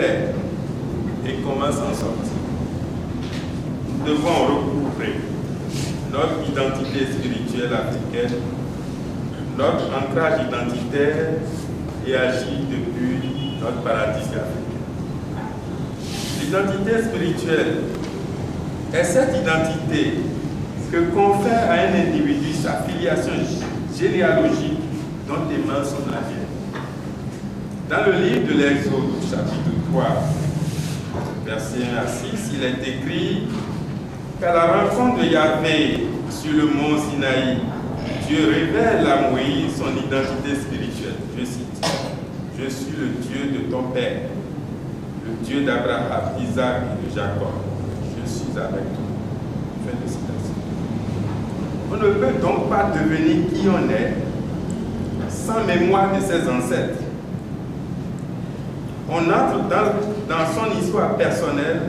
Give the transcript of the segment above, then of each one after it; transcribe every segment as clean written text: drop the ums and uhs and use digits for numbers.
faire et comment s'en sortir. Nous devons recouvrer notre identité spirituelle africaine, notre ancrage identitaire et agir depuis notre paradis africain. L'identité spirituelle est cette identité que confère à un individu sa filiation généalogique dont les mains sont la mienne. Dans le livre de l'Exode, chapitre 3, versets 1 à 6, il est écrit qu'à la rencontre de Yahvé sur le mont Sinaï, Dieu révèle à Moïse son identité spirituelle. Je cite: « Je suis le Dieu de ton père, le Dieu d'Abraham, d'Isaac et de Jacob. Je suis avec toi. » Fin de citation. On ne peut donc pas devenir qui on est sans mémoire de ses ancêtres. On entre dans son histoire personnelle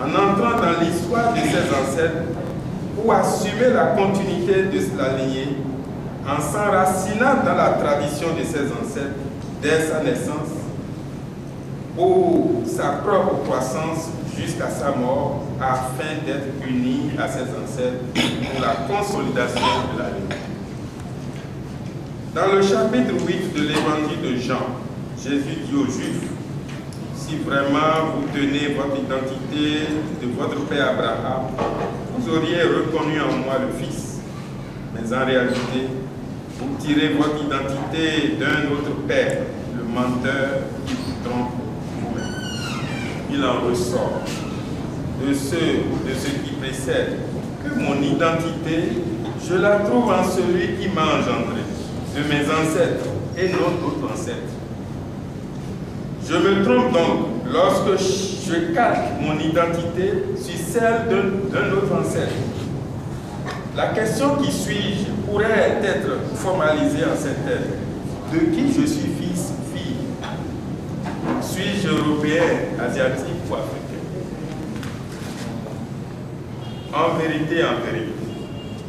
en entrant dans l'histoire de ses ancêtres pour assumer la continuité de la lignée, en s'enracinant dans la tradition de ses ancêtres dès sa naissance, pour sa propre croissance jusqu'à sa mort, afin d'être uni à ses ancêtres pour la consolidation de la lignée. Dans le chapitre 8 de l'évangile de Jean, Jésus dit aux Juifs: « Si vraiment vous tenez votre identité de votre père Abraham, vous auriez reconnu en moi le Fils. Mais en réalité, vous tirez votre identité d'un autre père, le menteur qui vous trompe vous-même. Il en ressort de ce qui précède que mon identité, je la trouve en celui qui m'a engendré, de mes ancêtres et non d'autres ancêtres. Je me trompe donc lorsque je calque mon identité sur celle d'un autre ancêtre. La question qui suis-je pourrait être formalisée en ces termes: de qui je suis fils, fille? Suis-je européen, asiatique ou africain? En vérité,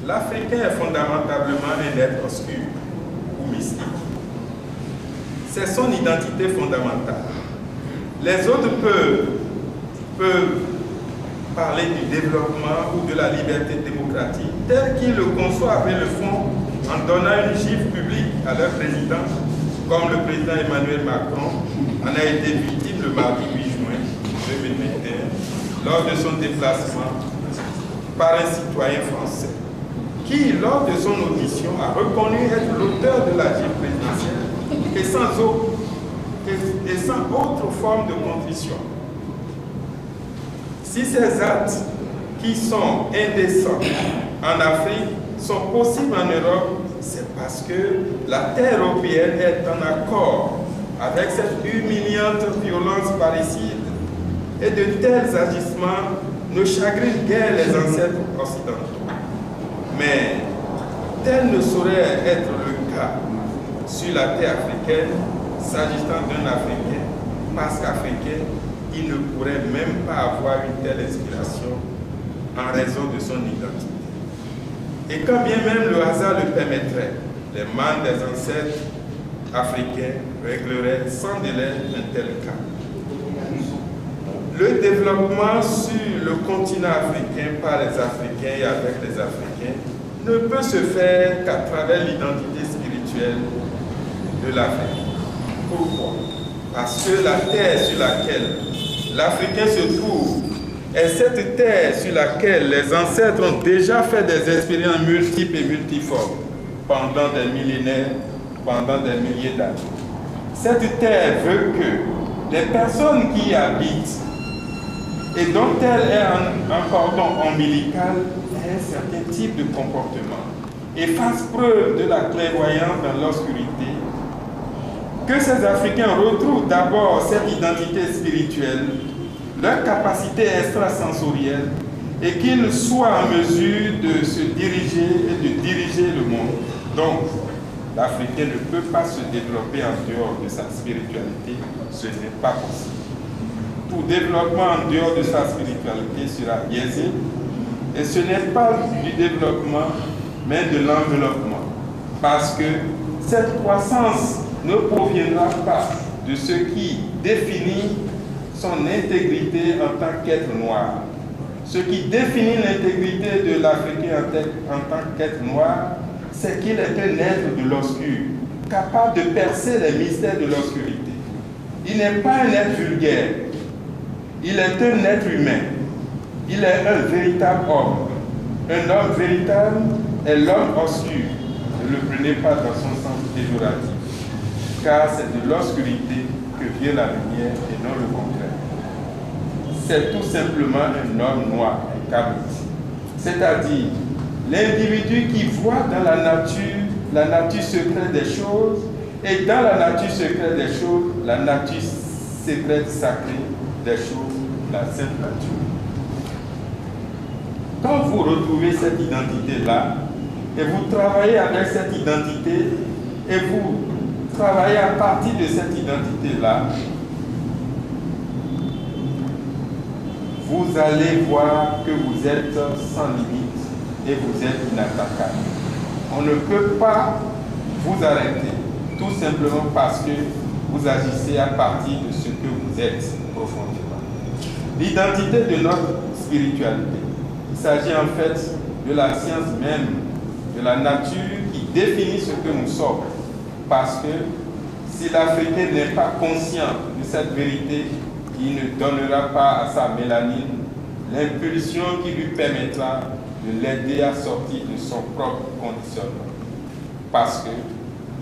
l'Africain est fondamentalement un être obscur ou mystique. C'est son identité fondamentale. Les autres peuvent parler du développement ou de la liberté démocratique tel qu'ils le conçoivent et le font en donnant une gifle publique à leur président, comme le président Emmanuel Macron en a été victime le mardi 8 juin 2021 lors de son déplacement par un citoyen français qui, lors de son audition, a reconnu être l'auteur de la gifle présidentielle et sans autre forme de contrition. Si ces actes qui sont indécents en Afrique sont possibles en Europe, c'est parce que la terre européenne est en accord avec cette humiliante violence parricide, et de tels agissements ne chagrinent guère les ancêtres occidentaux. Mais tel ne saurait être le cas sur la terre africaine, s'agissant d'un Africain, parce qu'Africain, il ne pourrait même pas avoir une telle inspiration en raison de son identité. Et quand bien même le hasard le permettrait, les mains des ancêtres africains régleraient sans délai un tel cas. Le développement sur le continent africain par les Africains et avec les Africains ne peut se faire qu'à travers l'identité spirituelle de l'Afrique. Pourquoi? Parce que la terre sur laquelle l'Africain se trouve est cette terre sur laquelle les ancêtres ont déjà fait des expériences multiples et multiformes pendant des millénaires, pendant des milliers d'années. Cette terre veut que les personnes qui y habitent et dont elle est un cordon ombilical aient un certain type de comportement et fassent preuve de la clairvoyance dans l'obscurité. Que ces Africains retrouvent d'abord cette identité spirituelle, leur capacité extrasensorielle, et qu'ils soient en mesure de se diriger et de diriger le monde. Donc, l'Africain ne peut pas se développer en dehors de sa spiritualité, ce n'est pas possible. Tout développement en dehors de sa spiritualité sera biaisé, et ce n'est pas du développement, mais de l'enveloppement. Parce que cette croissance ne proviendra pas de ce qui définit son intégrité en tant qu'être noir. Ce qui définit l'intégrité de l'Africain en tant qu'être noir, c'est qu'il est un être de l'obscur, capable de percer les mystères de l'obscurité. Il n'est pas un être vulgaire, il est un être humain. Il est un véritable homme. Un homme véritable est l'homme obscur. Ne le prenez pas dans son sens péjoratif, car c'est de l'obscurité que vient la lumière et non le contraire. C'est tout simplement un homme noir, un cabrit. C'est-à-dire l'individu qui voit dans la nature secrète des choses, et dans la nature secrète des choses, la nature secrète sacrée des choses, la sainte nature. Quand vous retrouvez cette identité-là, et vous travaillez avec cette identité, et vous travaillez à partir de cette identité-là, vous allez voir que vous êtes sans limite et vous êtes inattaquable. On ne peut pas vous arrêter, tout simplement parce que vous agissez à partir de ce que vous êtes profondément. L'identité de notre spiritualité, il s'agit en fait de la science même, de la nature qui définit ce que nous sommes. Parce que si l'Africain n'est pas conscient de cette vérité, il ne donnera pas à sa mélanine l'impulsion qui lui permettra de l'aider à sortir de son propre conditionnement. Parce que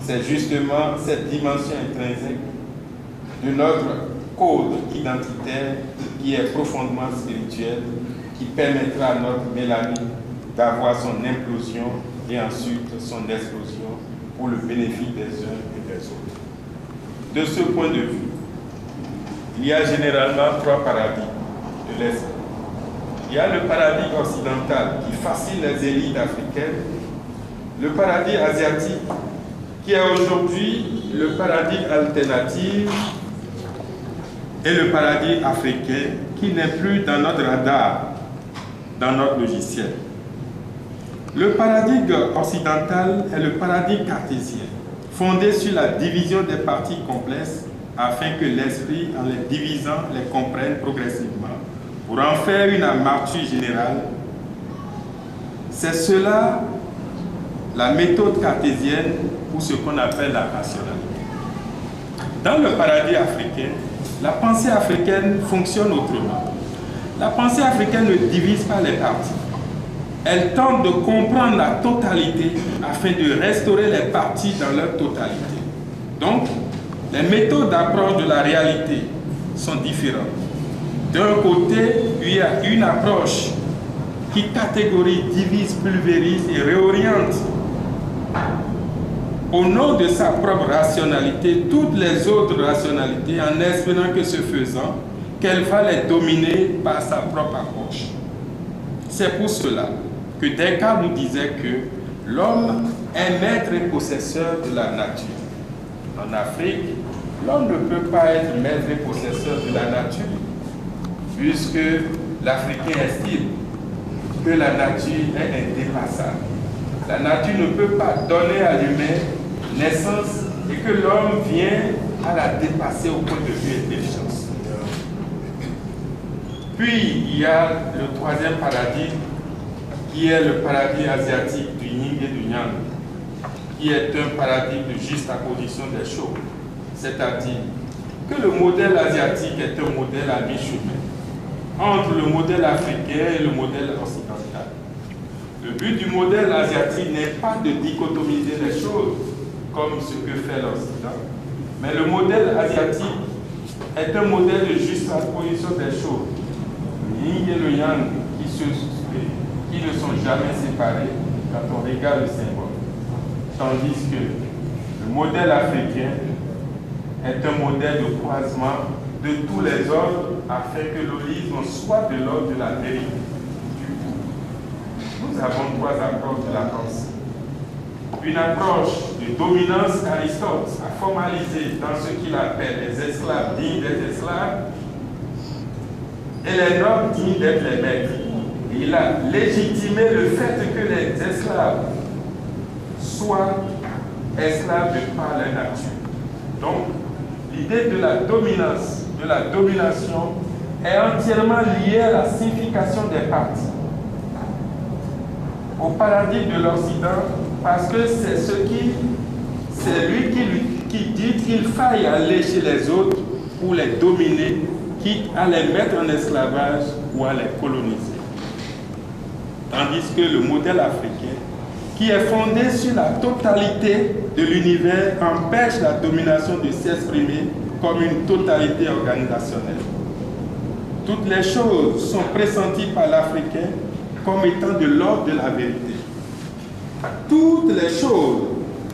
c'est justement cette dimension intrinsèque de notre code identitaire qui est profondément spirituel, qui permettra à notre mélanine d'avoir son implosion et ensuite son explosion pour le bénéfice des uns et des autres. De ce point de vue, il y a généralement trois paradigmes de l'Esprit. Il y a le paradigme occidental qui fascine les élites africaines, le paradigme asiatique qui est aujourd'hui le paradigme alternatif et le paradigme africain qui n'est plus dans notre radar, dans notre logiciel. Le paradigme occidental est le paradigme cartésien, fondé sur la division des parties complexes afin que l'esprit, en les divisant, les comprenne progressivement pour en faire une amarture générale. C'est cela la méthode cartésienne ou ce qu'on appelle la rationalité. Dans le paradigme africain, la pensée africaine fonctionne autrement. La pensée africaine ne divise pas les parties. Elle tente de comprendre la totalité afin de restaurer les parties dans leur totalité. Donc, les méthodes d'approche de la réalité sont différentes. D'un côté, il y a une approche qui catégorise, divise, pulvérise et réoriente au nom de sa propre rationalité toutes les autres rationalités en espérant que ce faisant, qu'elle va les dominer par sa propre approche. C'est pour cela que Descartes nous disait que l'homme est maître et possesseur de la nature. En Afrique, l'homme ne peut pas être maître et possesseur de la nature, puisque l'Africain estime que la nature est indépassable. La nature ne peut pas donner à l'humain naissance et que l'homme vient à la dépasser au point de vue intelligence. Puis, il y a le troisième paradigme, qui est le paradigme asiatique du yin et du yang, qui est un paradigme de juxtaposition des choses. C'est-à-dire que le modèle asiatique est un modèle à mi-chemin entre le modèle africain et le modèle occidental. Le but du modèle asiatique n'est pas de dichotomiser les choses comme ce que fait l'Occident, mais le modèle asiatique est un modèle de juxtaposition des choses. Le yin et le yang qui ne sont jamais séparés quand on regarde le symbole. Tandis que le modèle africain est un modèle de croisement de tous les ordres afin que l'holisme soit de l'ordre de la vérité. Nous avons trois approches de la pensée. Une approche de dominance qu'Aristote a formalisée dans ce qu'il appelle les esclaves dignes d'être esclaves et les nobles dignes d'être les maîtres. Et il a légitimé le fait que les esclaves soient esclaves de par leur nature. Donc, l'idée de la dominance, de de la domination est entièrement lié à la signification des partis, au paradigme de l'Occident, parce que c'est lui qui dit qu'il faille aller chez les autres pour les dominer, quitte à les mettre en esclavage ou à les coloniser. Tandis que le modèle africain, qui est fondé sur la totalité de l'univers, empêche la domination de s'exprimer comme une totalité organisationnelle. Toutes les choses sont pressenties par l'Africain comme étant de l'ordre de la vérité. Toutes les choses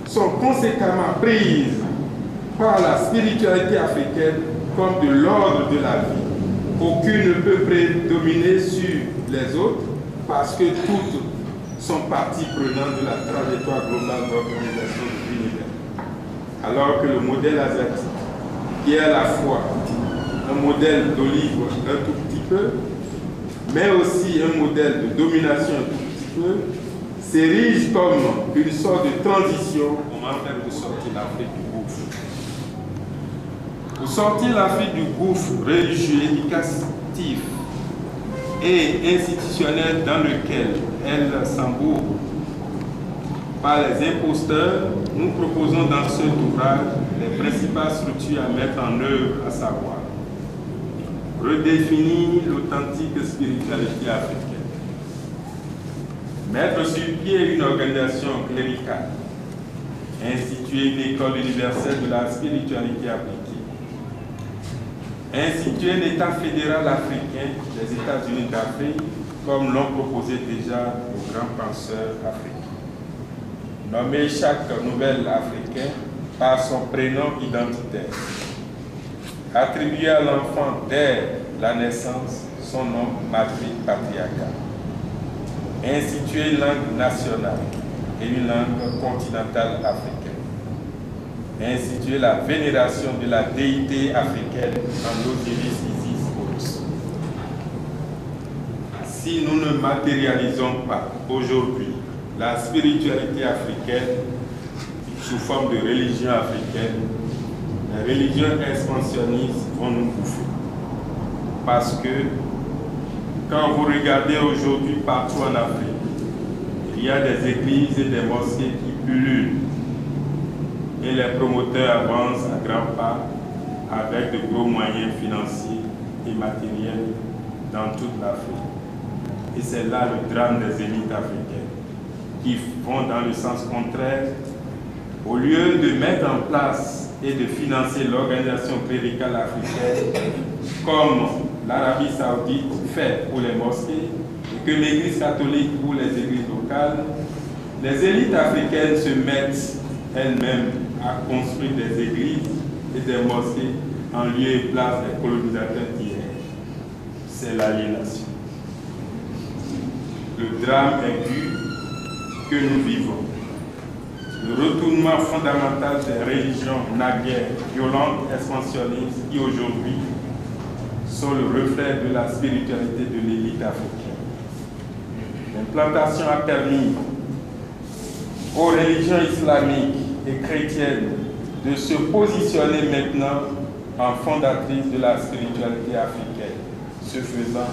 sont conséquemment prises par la spiritualité africaine comme de l'ordre de la vie. Aucune ne peut prédominer sur les autres parce que toutes sont partie prenante de la trajectoire globale d'organisation de l'univers. Alors que le modèle asiatique, qui est à la fois un modèle d'olive un tout petit peu, mais aussi un modèle de domination un tout petit peu, s'érige comme une sorte de transition pour faire de sortir l'Afrique du gouffre. Pour sortir l'Afrique du gouffre religieux, éducatif et institutionnel dans lequel elle s'embourbe par les imposteurs, nous proposons dans cet ouvrage les principales structures à mettre en œuvre, à savoir redéfinir l'authentique spiritualité africaine, mettre sur pied une organisation cléricale, instituer une école universelle de la spiritualité appliquée, instituer un État fédéral africain des États-Unis d'Afrique, comme l'ont proposé déjà nos grands penseurs africains. Nommer chaque nouvel Africain par son prénom identitaire. Attribuer à l'enfant dès la naissance son nom matrique patriarcal. Instituer une langue nationale et une langue continentale africaine. Instituer la vénération de la déité africaine en Osiris, Isis, Horus. Si nous ne matérialisons pas aujourd'hui la spiritualité africaine sous forme de religion africaine, les religions expansionnistes vont nous bouffer. Parce que quand vous regardez aujourd'hui partout en Afrique, il y a des églises et des mosquées qui pullulent et les promoteurs avancent à grands pas avec de gros moyens financiers et matériels dans toute l'Afrique. Et c'est là le drame des élites africaines qui vont dans le sens contraire. Au lieu de mettre en place et de financer l'organisation cléricale africaine comme l'Arabie Saoudite fait pour les mosquées et que l'Église catholique pour les églises locales, les élites africaines se mettent elles-mêmes à construire des églises et des mosquées en lieu et place des colonisateurs d'hier. C'est l'aliénation. Le drame aigu que nous vivons, le retournement fondamental des religions naguère violentes, expansionnistes, qui aujourd'hui sont le reflet de la spiritualité de l'élite africaine. L'implantation a permis aux religions islamiques et chrétiennes de se positionner maintenant en fondatrices de la spiritualité africaine. Ce faisant,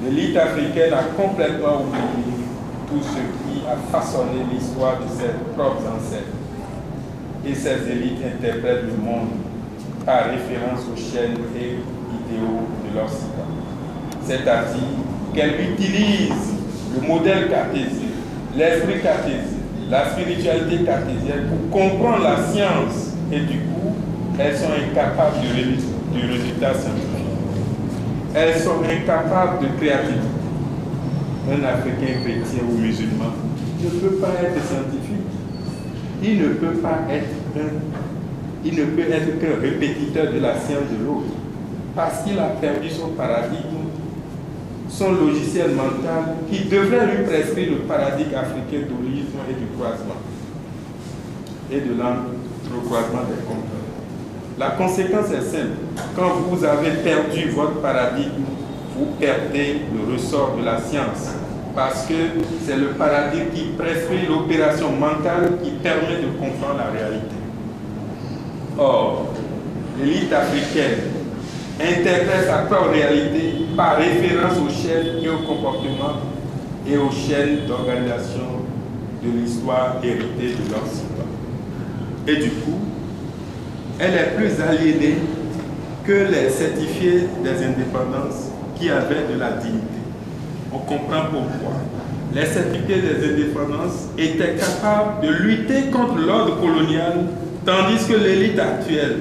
l'élite africaine a complètement oublié tout ce qui a façonné l'histoire de ses propres ancêtres. Et ces élites interprètent le monde par référence aux chaînes et idéaux de l'Occident. C'est-à-dire qu'elles utilisent le modèle cartésien, l'esprit cartésien, la spiritualité cartésienne pour comprendre la science et du coup, elles sont incapables du résultat scientifique. Elles sont incapables de créativité. Un Africain chrétien ou musulman ne peut pas être scientifique. Il ne peut être qu'un répétiteur de la science de l'autre parce qu'il a perdu son paradigme, son logiciel mental qui devrait lui prescrire le paradigme africain d'holisme et du croisement et de l'entrecroisement des compteurs. La conséquence est simple. Quand vous avez perdu votre paradigme, vous perdez le ressort de la science parce que c'est le paradigme qui prescrit l'opération mentale qui permet de comprendre la réalité. Or, l'élite africaine interprète sa propre réalité par référence aux chaînes et aux comportements et aux chaînes d'organisation de l'histoire héritée de l'Occident. Et du coup, elle est plus aliénée que les certifiés des indépendances qui avaient de la dignité. On comprend pourquoi. Les certifiés des indépendances étaient capables de lutter contre l'ordre colonial, tandis que l'élite actuelle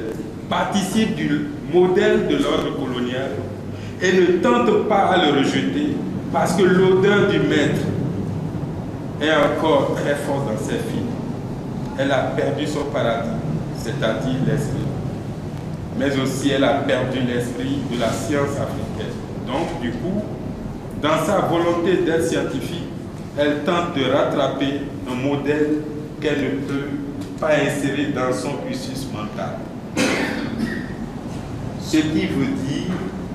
participe du modèle de l'ordre colonial et ne tente pas à le rejeter parce que l'odeur du maître est encore très forte dans ses filles. Elle a perdu son paradis, c'est-à-dire l'esprit. Mais aussi elle a perdu l'esprit de la science africaine. Donc du coup, dans sa volonté d'être scientifique, elle tente de rattraper un modèle qu'elle ne peut pas insérer dans son cursus mental. Ce qui veut dire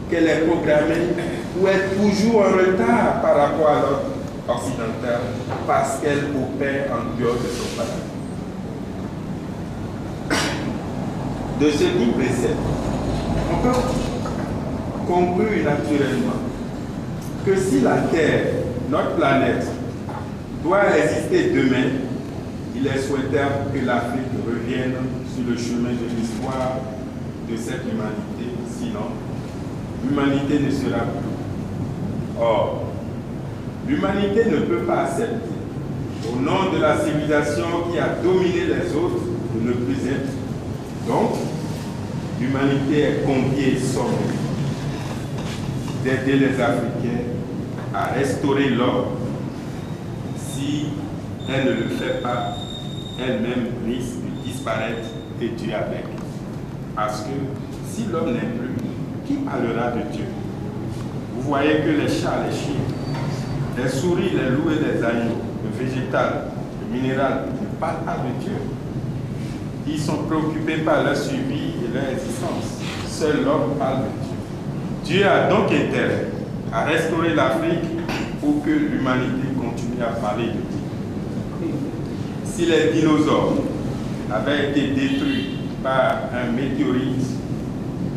qu'elle est programmée pour être toujours en retard par rapport à l'ordre occidental parce qu'elle opère en dehors de son paradis. De ce qui précède, on peut conclure naturellement que si la Terre, notre planète, doit exister demain, il est souhaitable que l'Afrique revienne sur le chemin de l'histoire de cette humanité, sinon l'humanité ne sera plus. Or, l'humanité ne peut pas accepter, au nom de la civilisation qui a dominé les autres, de ne plus être. Donc, l'humanité est conviée somme d'aider les Africains à restaurer l'ordre. Si elle ne le fait pas, elle-même risque de disparaître et Dieu avec. Parce que si l'homme n'est plus, qui parlera de Dieu? Vous voyez que les chats, les chiens, les souris, les loups et les agneaux, le végétal, le minéral, ne parlent pas de Dieu. Ils sont préoccupés par leur survie et leur existence. Seul l'homme parle de Dieu. Dieu a donc intérêt à restaurer l'Afrique pour que l'humanité continue à parler de Dieu. Si les dinosaures avaient été détruits par un météorite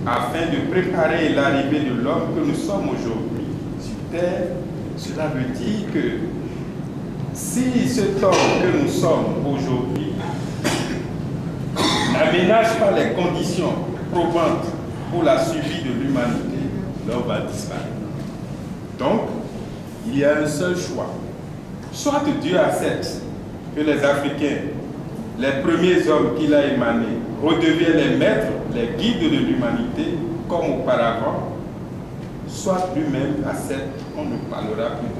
afin de préparer l'arrivée de l'homme que nous sommes aujourd'hui sur Terre, cela veut dire que si cet homme que nous sommes aujourd'hui n'aménage pas les conditions probantes pour la survie de l'humanité, l'homme va disparaître. Donc, il y a un seul choix. Soit Dieu accepte que les Africains, les premiers hommes qu'il a émanés, redeviennent les maîtres, les guides de l'humanité, comme auparavant, soit lui-même accepte qu'on ne parlera plus de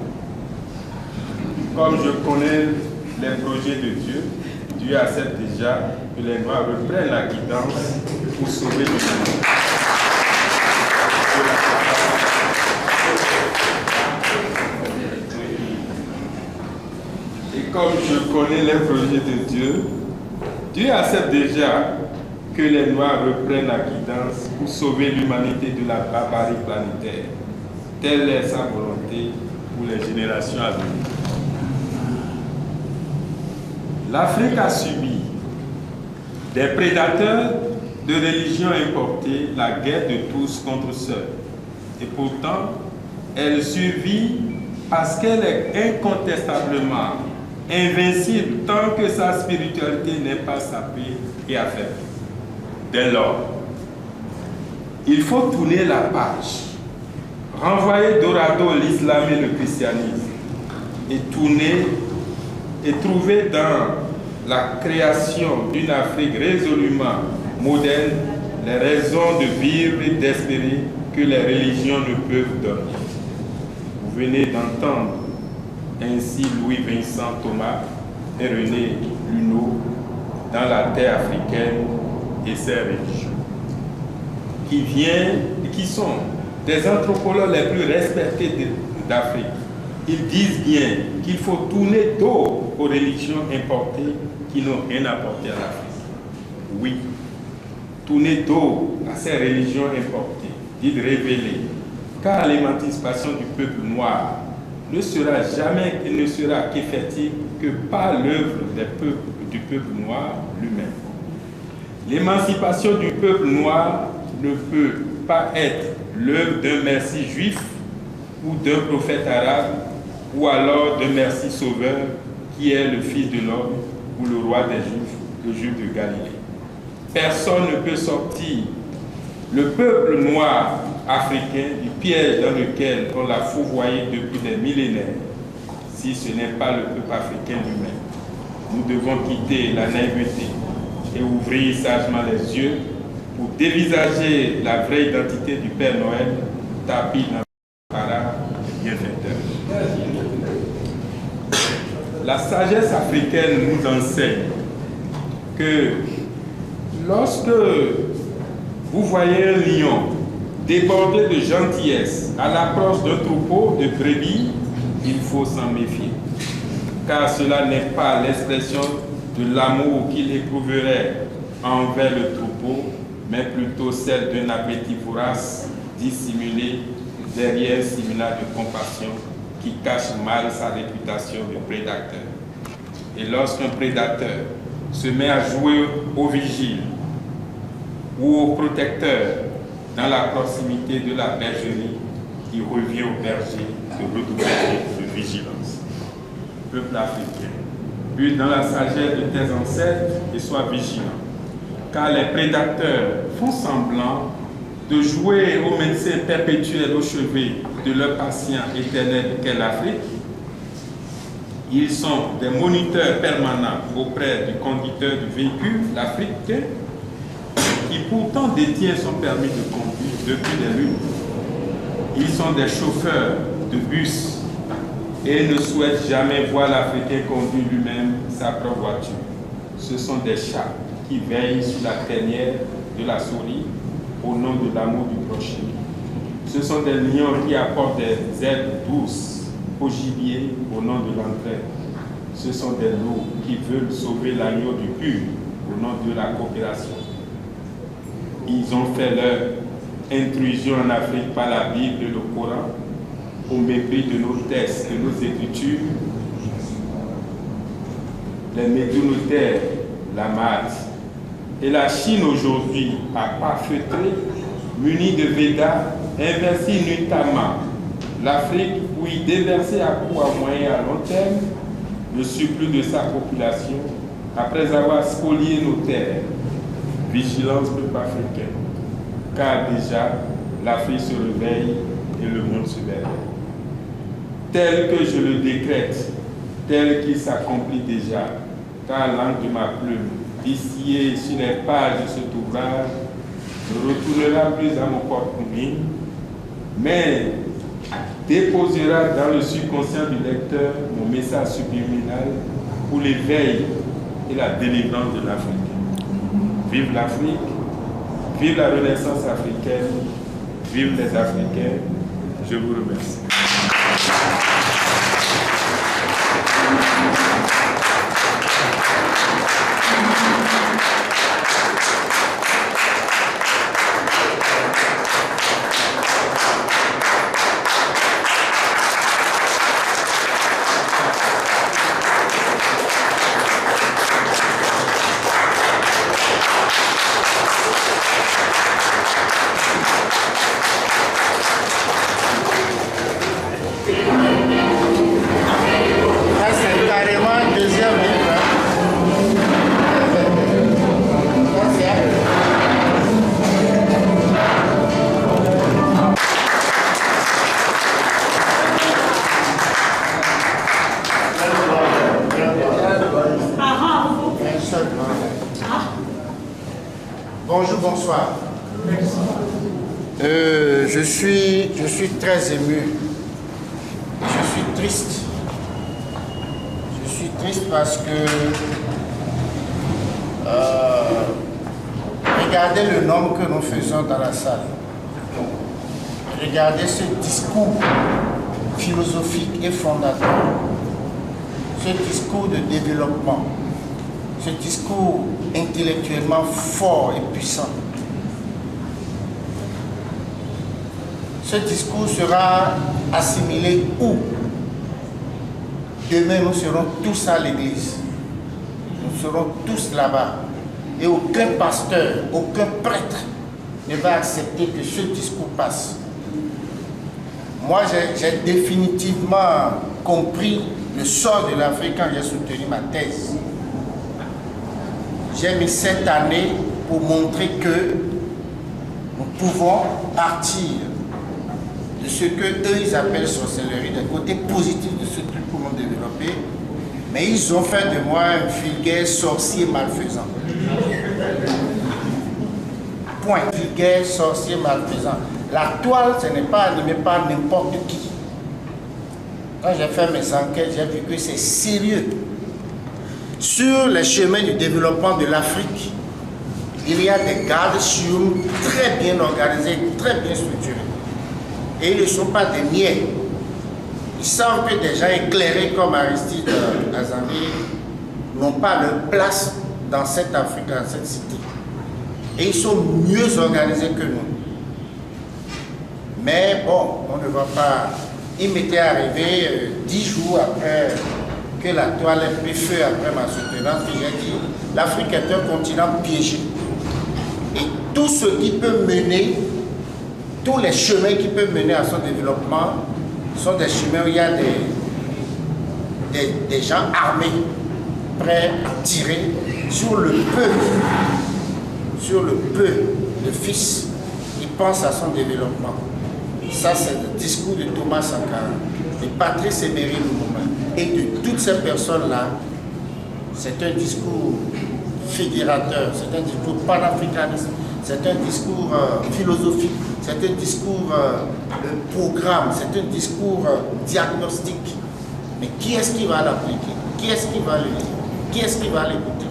lui. Comme je connais les projets de Dieu, Dieu accepte déjà que les Noirs reprennent la guidance pour sauver l'humanité. Et comme je connais les projets de Dieu, Dieu accepte déjà que les Noirs reprennent la guidance pour sauver l'humanité de la barbarie planétaire. Telle est sa volonté pour les générations à venir. L'Afrique a subi des prédateurs de religions importées, la guerre de tous contre seuls. Et pourtant, elle survit parce qu'elle est incontestablement invincible tant que sa spiritualité n'est pas sapée et affaiblie. Dès lors, il faut tourner la page, renvoyer d'orado l'islam et le christianisme et tourner et trouver dans la création d'une Afrique résolument moderne les raisons de vivre et d'espérer que les religions ne peuvent donner. Vous venez d'entendre ainsi Louis-Vincent Thomas et René Luneau dans la terre africaine et ses religions, qui sont des anthropologues les plus respectés d'Afrique. Ils disent bien qu'il faut tourner dos aux religions importées qui n'ont rien apporté à l'Afrique. Oui, tourner dos à ces religions importées, dit de révéler, car l'émancipation du peuple noir ne sera jamais et ne sera qu'effective que par l'œuvre du peuple noir lui-même. L'émancipation du peuple noir ne peut pas être l'œuvre d'un Messie juif ou d'un prophète arabe ou alors d'un Messie sauveur qui est le Fils de l'homme ou le roi des Juifs, le Juif de Galilée. Personne ne peut sortir le peuple noir africain du piège dans lequel on l'a fourvoyé depuis des millénaires, si ce n'est pas le peuple africain lui-même. Nous devons quitter la naïveté et ouvrir sagement les yeux pour dévisager la vraie identité du Père Noël, tapis dans le parade bienfaiteur. La sagesse africaine nous enseigne que lorsque vous voyez un lion débordé de gentillesse à l'approche d'un troupeau de brebis, il faut s'en méfier, car cela n'est pas l'expression de l'amour qu'il éprouverait envers le troupeau, mais plutôt celle d'un appétit vorace dissimulé derrière un simulat de compassion qui cache mal sa réputation de prédateur. Et lorsqu'un prédateur se met à jouer au vigile ou au protecteur dans la proximité de la bergerie, il revient au berger de redoubler de vigilance. Peuple africain, puis dans la sagesse de tes ancêtres et sois vigilant, car les prédateurs font semblant de jouer au médecin perpétuel au chevet de leur patient éternel qu'est l'Afrique. Ils sont des moniteurs permanents auprès du conducteur du véhicule, l'Africain, qui pourtant détient son permis de conduire depuis des lunes. Ils sont des chauffeurs de bus et ne souhaitent jamais voir l'Africain conduire lui-même sa propre voiture. Ce sont des chats qui veillent sur la crinière de la souris au nom de l'amour du prochain. Ce sont des lions qui apportent des aides douces au gibier au nom de l'entraide. Ce sont des loups qui veulent sauver l'agneau du pur au nom de la coopération. Ils ont fait leur intrusion en Afrique par la Bible et le Coran, au mépris de nos textes, de nos écritures. Les médionotaires, la Mate et la Chine aujourd'hui, à pas feutré, munie de Védas, investit nuitamment l'Afrique pour y déverser à court, à moyen et à long terme le surplus de sa population après avoir spolié nos terres. Vigilance peuple africain, car déjà l'Afrique se réveille et le monde se réveille. Tel que je le décrète, tel qu'il s'accomplit déjà, car l'encre de ma plume, distillée sur les pages de cet ouvrage, ne retournera plus à mon porte-monnaie, mais déposera dans le subconscient du lecteur mon message subliminal pour l'éveil et la délivrance de l'Afrique. Vive l'Afrique, vive la Renaissance africaine, vive les Africains. Je vous remercie. Bonjour, bonsoir. Je suis très ému. Je suis triste. Je suis triste parce que regardez le nombre que nous faisons dans la salle. Regardez ce discours philosophique et fondateur. Ce discours de développement. Ce discours intellectuellement fort et puissant. Ce discours sera assimilé où? Demain, nous serons tous à l'église. Nous serons tous là-bas. Et aucun pasteur, aucun prêtre ne va accepter que ce discours passe. Moi, j'ai définitivement compris le sort de l'Afrique quand j'ai soutenu ma thèse. J'ai mis 7 années pour montrer que nous pouvons partir de ce que eux ils appellent sorcellerie, des côtés positifs de ce truc pour nous développer, mais ils ont fait de moi un vulgaire sorcier malfaisant. Point. Vulgaire sorcier malfaisant. La toile, ce n'est pas animé par n'importe qui. Quand j'ai fait mes enquêtes, j'ai vu que c'est sérieux. Sur les chemins du développement de l'Afrique, il y a des gardes-chioums très bien organisés, très bien structurés. Et ils ne sont pas des niais. Ils savent que des gens éclairés comme Aristide Azambé n'ont pas leur place dans cette Afrique, dans cette cité. Et ils sont mieux organisés que nous. Mais bon, on ne va pas... Il m'était arrivé 10 jours après que la toile ait pris feu après ma soutenance, que j'ai dit, l'Afrique est un continent piégé. Et tout ce qui peut mener, tous les chemins qui peuvent mener à son développement sont des chemins où il y a des gens armés, prêts à tirer sur le peu de fils qui pense à son développement. Ça, c'est le discours de Thomas Sankara, de Patrice Emery Lumumba et de toutes ces personnes-là. C'est un discours fédérateur, c'est un discours panafricaniste, c'est un discours philosophique, c'est un discours programme, c'est un discours diagnostique. Mais qui est-ce qui va l'appliquer? Qui est-ce qui va le lire? Qui est-ce qui va l'écouter?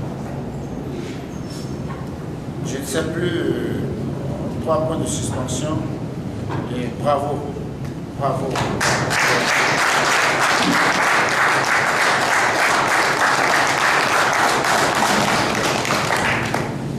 Je ne sais plus, 3 points de suspension. Et bravo, bravo.